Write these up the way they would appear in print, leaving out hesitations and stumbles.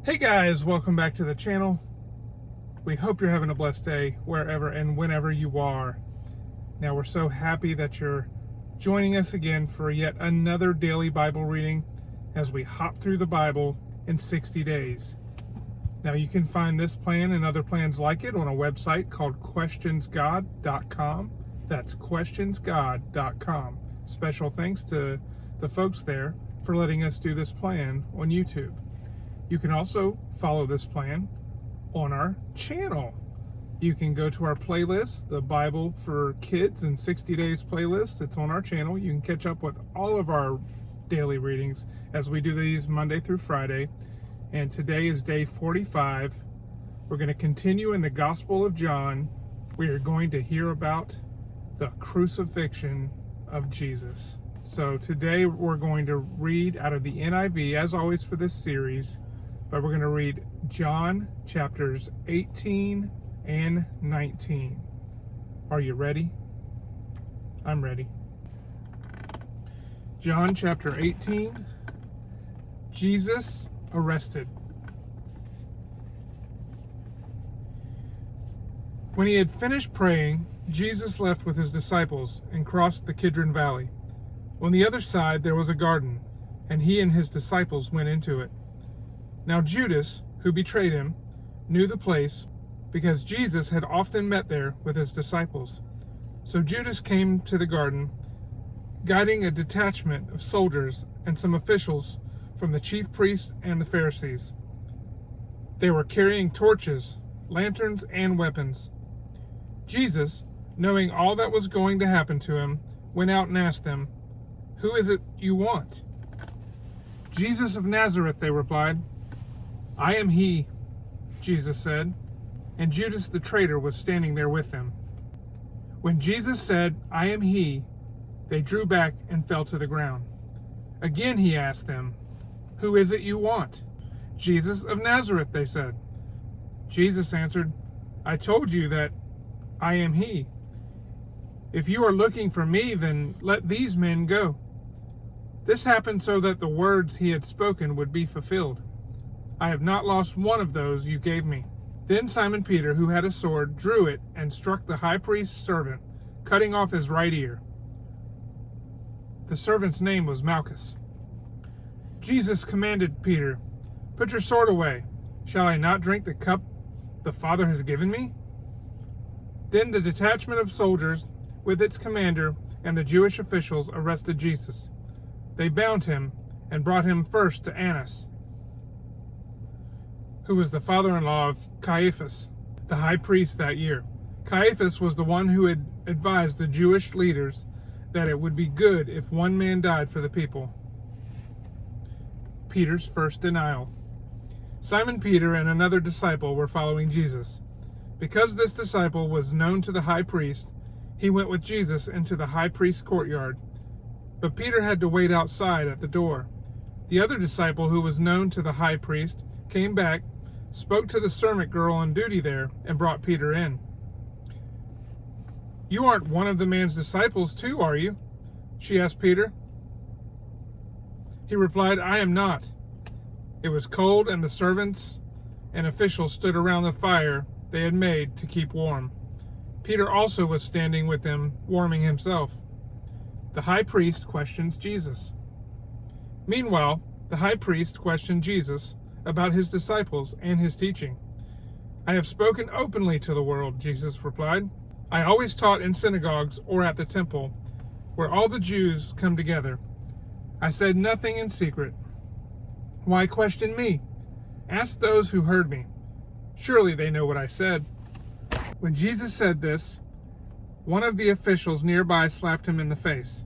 Hey guys, welcome back to the channel. We hope you're having a blessed day wherever and whenever you are. Now we're so happy that you're joining us again for yet another daily Bible reading as we hop through the Bible in 60 days. Now you can find this plan and other plans like it on a website called questionsgod.com. That's questionsgod.com. Special thanks to the folks there for letting us do this plan on YouTube. You can also follow this plan on our channel. You can go to our playlist, the Bible for Kids in 60 Days playlist. It's on our channel. You can catch up with all of our daily readings as we do these Monday through Friday. And today is day 45. We're going to continue in the Gospel of John. We are going to hear about the crucifixion of Jesus. So today we're going to read out of the NIV, as always for this series, but we're going to read John chapters 18 and 19. Are you ready? I'm ready. John chapter 18, Jesus arrested. When he had finished praying, Jesus left with his disciples and crossed the Kidron Valley. On the other side there was a garden, and he and his disciples went into it. Now Judas, who betrayed him, knew the place, because Jesus had often met there with his disciples. So Judas came to the garden, guiding a detachment of soldiers and some officials from the chief priests and the Pharisees. They were carrying torches, lanterns, and weapons. Jesus, knowing all that was going to happen to him, went out and asked them, "Who is it you want?" "Jesus of Nazareth," they replied. "I am he," Jesus said, and Judas the traitor was standing there with them. When Jesus said, "I am he," they drew back and fell to the ground. Again he asked them, "Who is it you want?" "Jesus of Nazareth," they said. Jesus answered, "I told you that I am he. If you are looking for me, then let these men go." This happened so that the words he had spoken would be fulfilled. "I have not lost one of those you gave me." Then Simon Peter, who had a sword, drew it and struck the high priest's servant, cutting off his right ear. The servant's name was Malchus. Jesus commanded Peter, "Put your sword away. Shall I not drink the cup the Father has given me?" Then the detachment of soldiers, with its commander and the Jewish officials, arrested Jesus. They bound him and brought him first to Annas, who was the father-in-law of Caiaphas, the high priest that year. Caiaphas was the one who had advised the Jewish leaders that it would be good if one man died for the people. Peter's first denial. Simon Peter and another disciple were following Jesus. Because this disciple was known to the high priest, he went with Jesus into the high priest's courtyard. But Peter had to wait outside at the door. The other disciple, who was known to the high priest, came back, spoke to the servant girl on duty there, and brought Peter in. "You aren't one of the man's disciples too, are you?" she asked Peter. He replied, "I am not." It was cold, and the servants and officials stood around the fire they had made to keep warm. Peter also was standing with them, warming himself. The high priest questions Jesus. Meanwhile, the high priest questioned Jesus about his disciples and his teaching. "I have spoken openly to the world," Jesus replied. "I always taught in synagogues or at the temple, where all the Jews come together. I said nothing in secret. Why question me? Ask those who heard me. Surely they know what I said." When Jesus said this, one of the officials nearby slapped him in the face.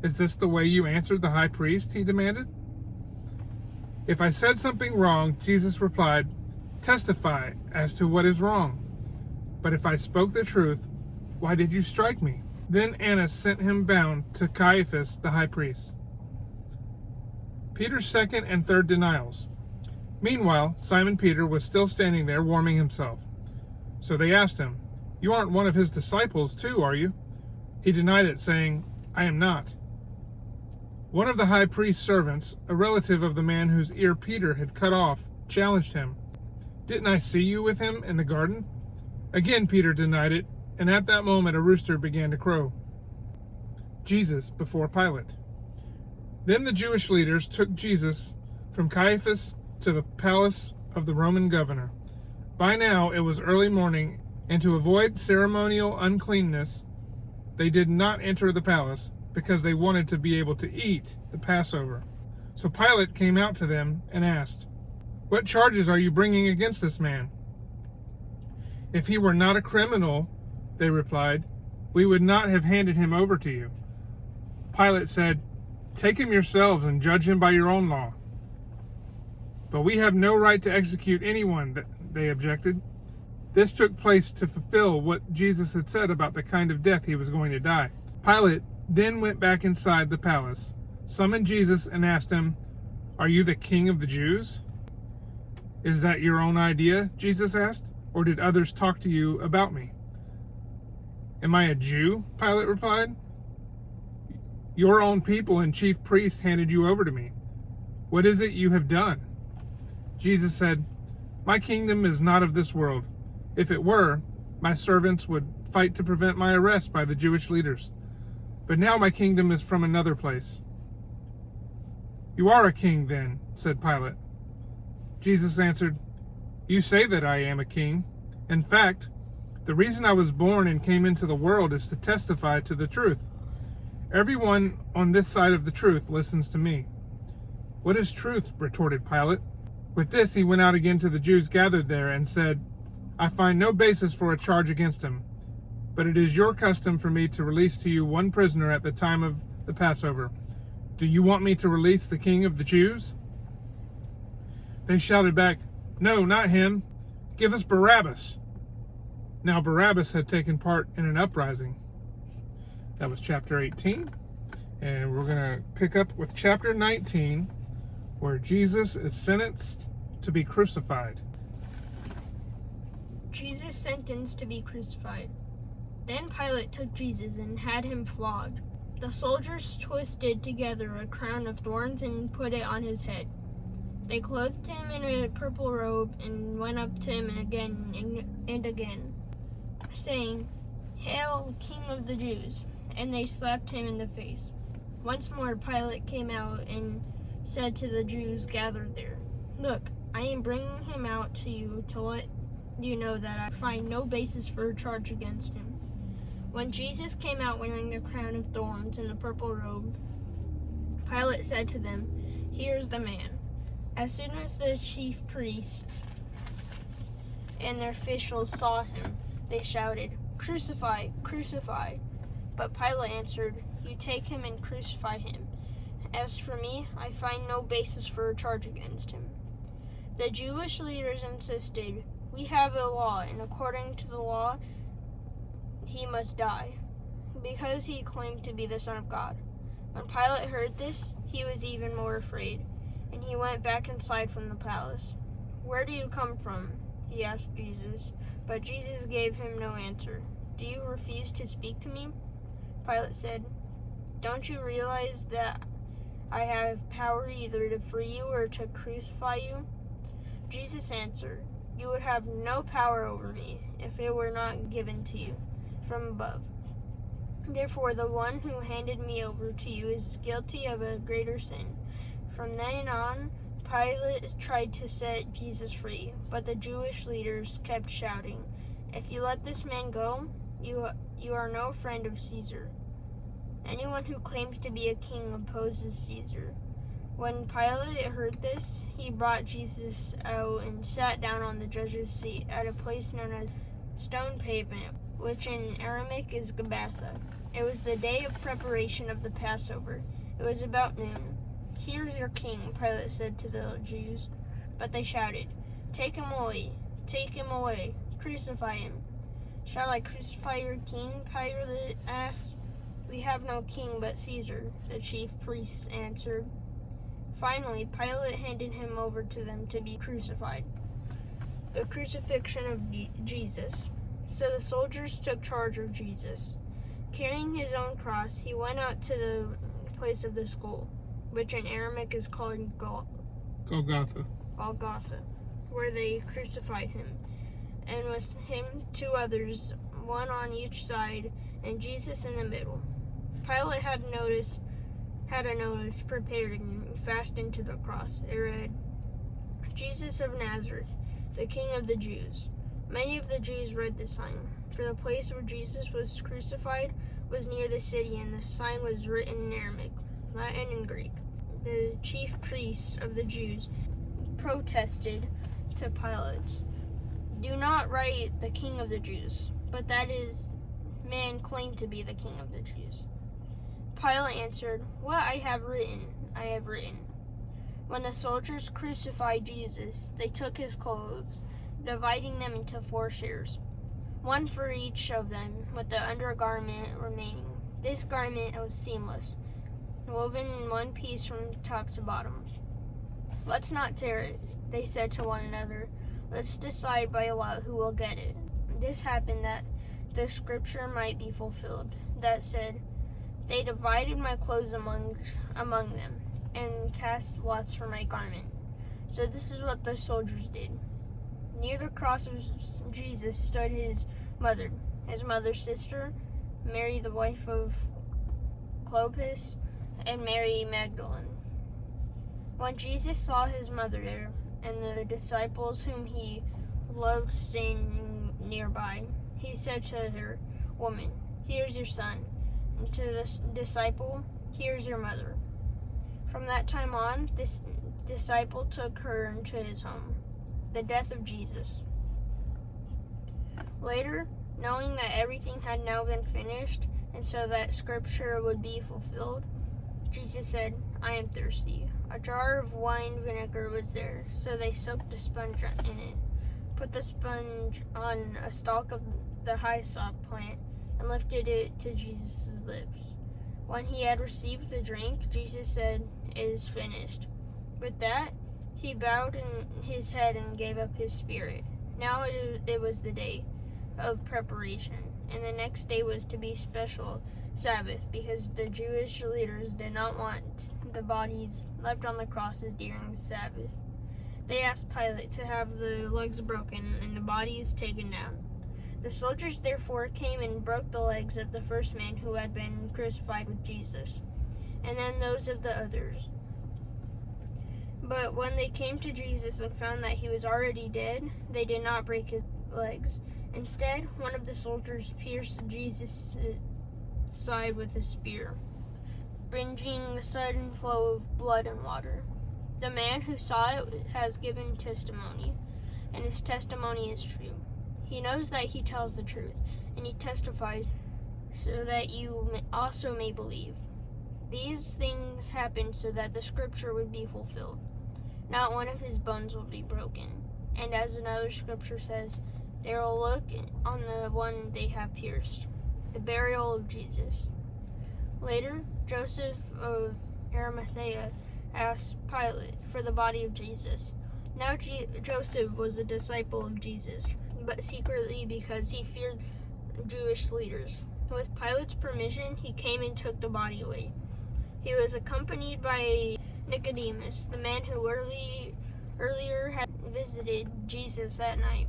"Is this the way you answered the high priest?" he demanded. "If I said something wrong," Jesus replied, "testify as to what is wrong. But if I spoke the truth, why did you strike me?" Then Annas sent him bound to Caiaphas the high priest. Peter's second and third denials. Meanwhile, Simon Peter was still standing there warming himself. So they asked him, "You aren't one of his disciples too, are you?" He denied it, saying, "I am not." One of the high priest's servants, a relative of the man whose ear Peter had cut off, challenged him, "Didn't I see you with him in the garden?" Again Peter denied it, and at that moment a rooster began to crow. Jesus before Pilate. Then the Jewish leaders took Jesus from Caiaphas to the palace of the Roman governor. By now it was early morning, and to avoid ceremonial uncleanness, they did not enter the palace because they wanted to be able to eat the Passover. So Pilate came out to them and asked, "What charges are you bringing against this man?" "If he were not a criminal," they replied, "we would not have handed him over to you." Pilate said, "Take him yourselves and judge him by your own law." "But we have no right to execute anyone," they objected. This took place to fulfill what Jesus had said about the kind of death he was going to die. Pilate then went back inside the palace, summoned Jesus, and asked him, "Are you the king of the Jews?" "Is that your own idea?" Jesus asked, "or did others talk to you about me?" "Am I a Jew?" Pilate replied. "Your own people and chief priests handed you over to me. What is it you have done?" Jesus said, "My kingdom is not of this world. If it were, my servants would fight to prevent my arrest by the Jewish leaders. But now my kingdom is from another place." "You are a king, then," said Pilate. Jesus answered, "You say that I am a king. In fact, the reason I was born and came into the world is to testify to the truth. Everyone on this side of the truth listens to me." "What is truth?" retorted Pilate. With this, he went out again to the Jews gathered there and said, "I find no basis for a charge against him, but it is your custom for me to release to you one prisoner at the time of the Passover. Do you want me to release the king of the Jews?" They shouted back, "No, not him. Give us Barabbas." Now Barabbas had taken part in an uprising. That was chapter 18. And we're going to pick up with chapter 19, where Jesus is sentenced to be crucified. Jesus sentenced to be crucified. Then Pilate took Jesus and had him flogged. The soldiers twisted together a crown of thorns and put it on his head. They clothed him in a purple robe and went up to him again and again, saying, "Hail, King of the Jews!" And they slapped him in the face. Once more Pilate came out and said to the Jews gathered there, "Look, I am bringing him out to you to let you know that I find no basis for a charge against him." When Jesus came out wearing the crown of thorns and the purple robe, Pilate said to them, "Here's the man." As soon as the chief priests and their officials saw him, they shouted, "Crucify, crucify!" But Pilate answered, "You take him and crucify him. As for me, I find no basis for a charge against him." The Jewish leaders insisted, "We have a law, and according to the law, he must die, because he claimed to be the Son of God." When Pilate heard this, he was even more afraid, and he went back inside from the palace. "Where do you come from?" he asked Jesus. But Jesus gave him no answer. "Do you refuse to speak to me?" Pilate said, "Don't you realize that I have power either to free you or to crucify you?" Jesus answered, "You would have no power over me if it were not given to you from above. Therefore, the one who handed me over to you is guilty of a greater sin." From then on, Pilate tried to set Jesus free, but the Jewish leaders kept shouting, "If you let this man go, you are no friend of Caesar. Anyone who claims to be a king opposes Caesar." When Pilate heard this, he brought Jesus out and sat down on the judge's seat at a place known as Stone Pavement, which in Aramaic is Gabbatha. It was the day of preparation of the Passover. It was about noon. "Here's your king," Pilate said to the Jews. But they shouted, "Take him away! Take him away! Crucify him!" "Shall I crucify your king?" Pilate asked. "We have no king but Caesar," the chief priests answered. Finally, Pilate handed him over to them to be crucified. The crucifixion of Jesus. So the soldiers took charge of Jesus. Carrying his own cross, he went out to the place of the skull, which in Aramaic is called Golgotha. Golgotha, where they crucified him, and with him 2 others, one on each side, and Jesus in the middle. Pilate had a notice prepared and fastened to the cross. It read, Jesus of Nazareth, the King of the Jews. Many of the Jews read the sign, for the place where Jesus was crucified was near the city, and the sign was written in Aramaic, Latin, and Greek. The chief priests of the Jews protested to Pilate, "Do not write the King of the Jews, but that is man claimed to be the King of the Jews." Pilate answered, "What I have written, I have written." When the soldiers crucified Jesus, they took his clothes, dividing them into 4 shares, one for each of them, with the undergarment remaining. This garment was seamless, woven in one piece from top to bottom. "Let's not tear it," they said to one another. "Let's decide by lot who will get it." This happened that the scripture might be fulfilled, that said, "They divided my clothes among them, and cast lots for my garment." So this is what the soldiers did. Near the cross of Jesus stood his mother's sister, Mary the wife of Clopas, and Mary Magdalene. When Jesus saw his mother there, and the disciples whom he loved standing nearby, he said to her, "Woman, here's your son," and to the disciple, "Here's your mother." From that time on, this disciple took her into his home. The death of Jesus. Later, knowing that everything had now been finished, and so that scripture would be fulfilled, Jesus said, "I am thirsty." A jar of wine vinegar was there, so they soaked a sponge in it, put the sponge on a stalk of the hyssop plant, and lifted it to Jesus' lips. When he had received the drink, Jesus said, "It is finished." With that, he bowed his head and gave up his spirit. Now it was the day of preparation, and the next day was to be special Sabbath, because the Jewish leaders did not want the bodies left on the crosses during the Sabbath. They asked Pilate to have the legs broken and the bodies taken down. The soldiers therefore came and broke the legs of the first man who had been crucified with Jesus, and then those of the others. But when they came to Jesus and found that he was already dead, they did not break his legs. Instead, one of the soldiers pierced Jesus' side with a spear, bringing a sudden flow of blood and water. The man who saw it has given testimony, and his testimony is true. He knows that he tells the truth, and he testifies so that you also may believe. These things happened so that the scripture would be fulfilled. Not one of his bones will be broken. And as another scripture says, they will look on the one they have pierced. The burial of Jesus. Later, Joseph of Arimathea asked Pilate for the body of Jesus. Now Joseph was a disciple of Jesus, but secretly because he feared Jewish leaders. With Pilate's permission, he came and took the body away. He was accompanied by Nicodemus, the man who earlier had visited Jesus that night.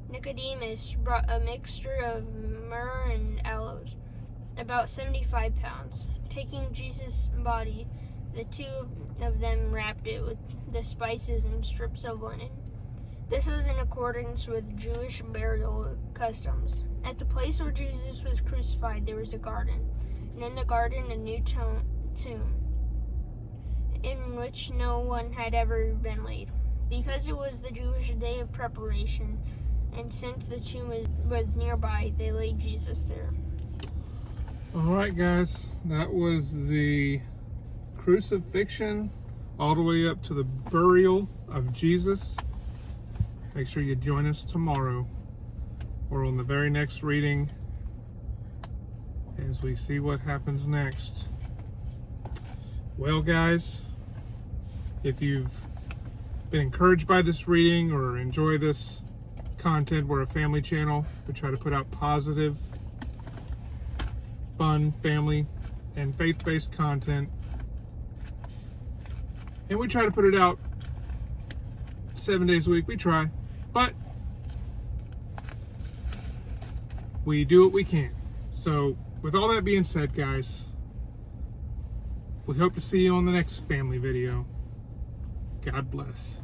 Nicodemus brought a mixture of myrrh and aloes, about 75 pounds. Taking Jesus' body, the 2 of them wrapped it with the spices and strips of linen. This was in accordance with Jewish burial customs. At the place where Jesus was crucified, there was a garden, and in the garden a new tomb, in which no one had ever been laid. Because it was the Jewish day of preparation, and since the tomb was nearby, they laid Jesus there. Alright guys, that was the crucifixion all the way up to the burial of Jesus. Make sure you join us tomorrow or on the very next reading as we see what happens next. Well guys, if you've been encouraged by this reading or enjoy this content, we're a family channel. We try to put out positive, fun, family, and faith-based content. And we try to put it out 7 days a week. We try. But we do what we can. So, with all that being said, guys, we hope to see you on the next family video. God bless.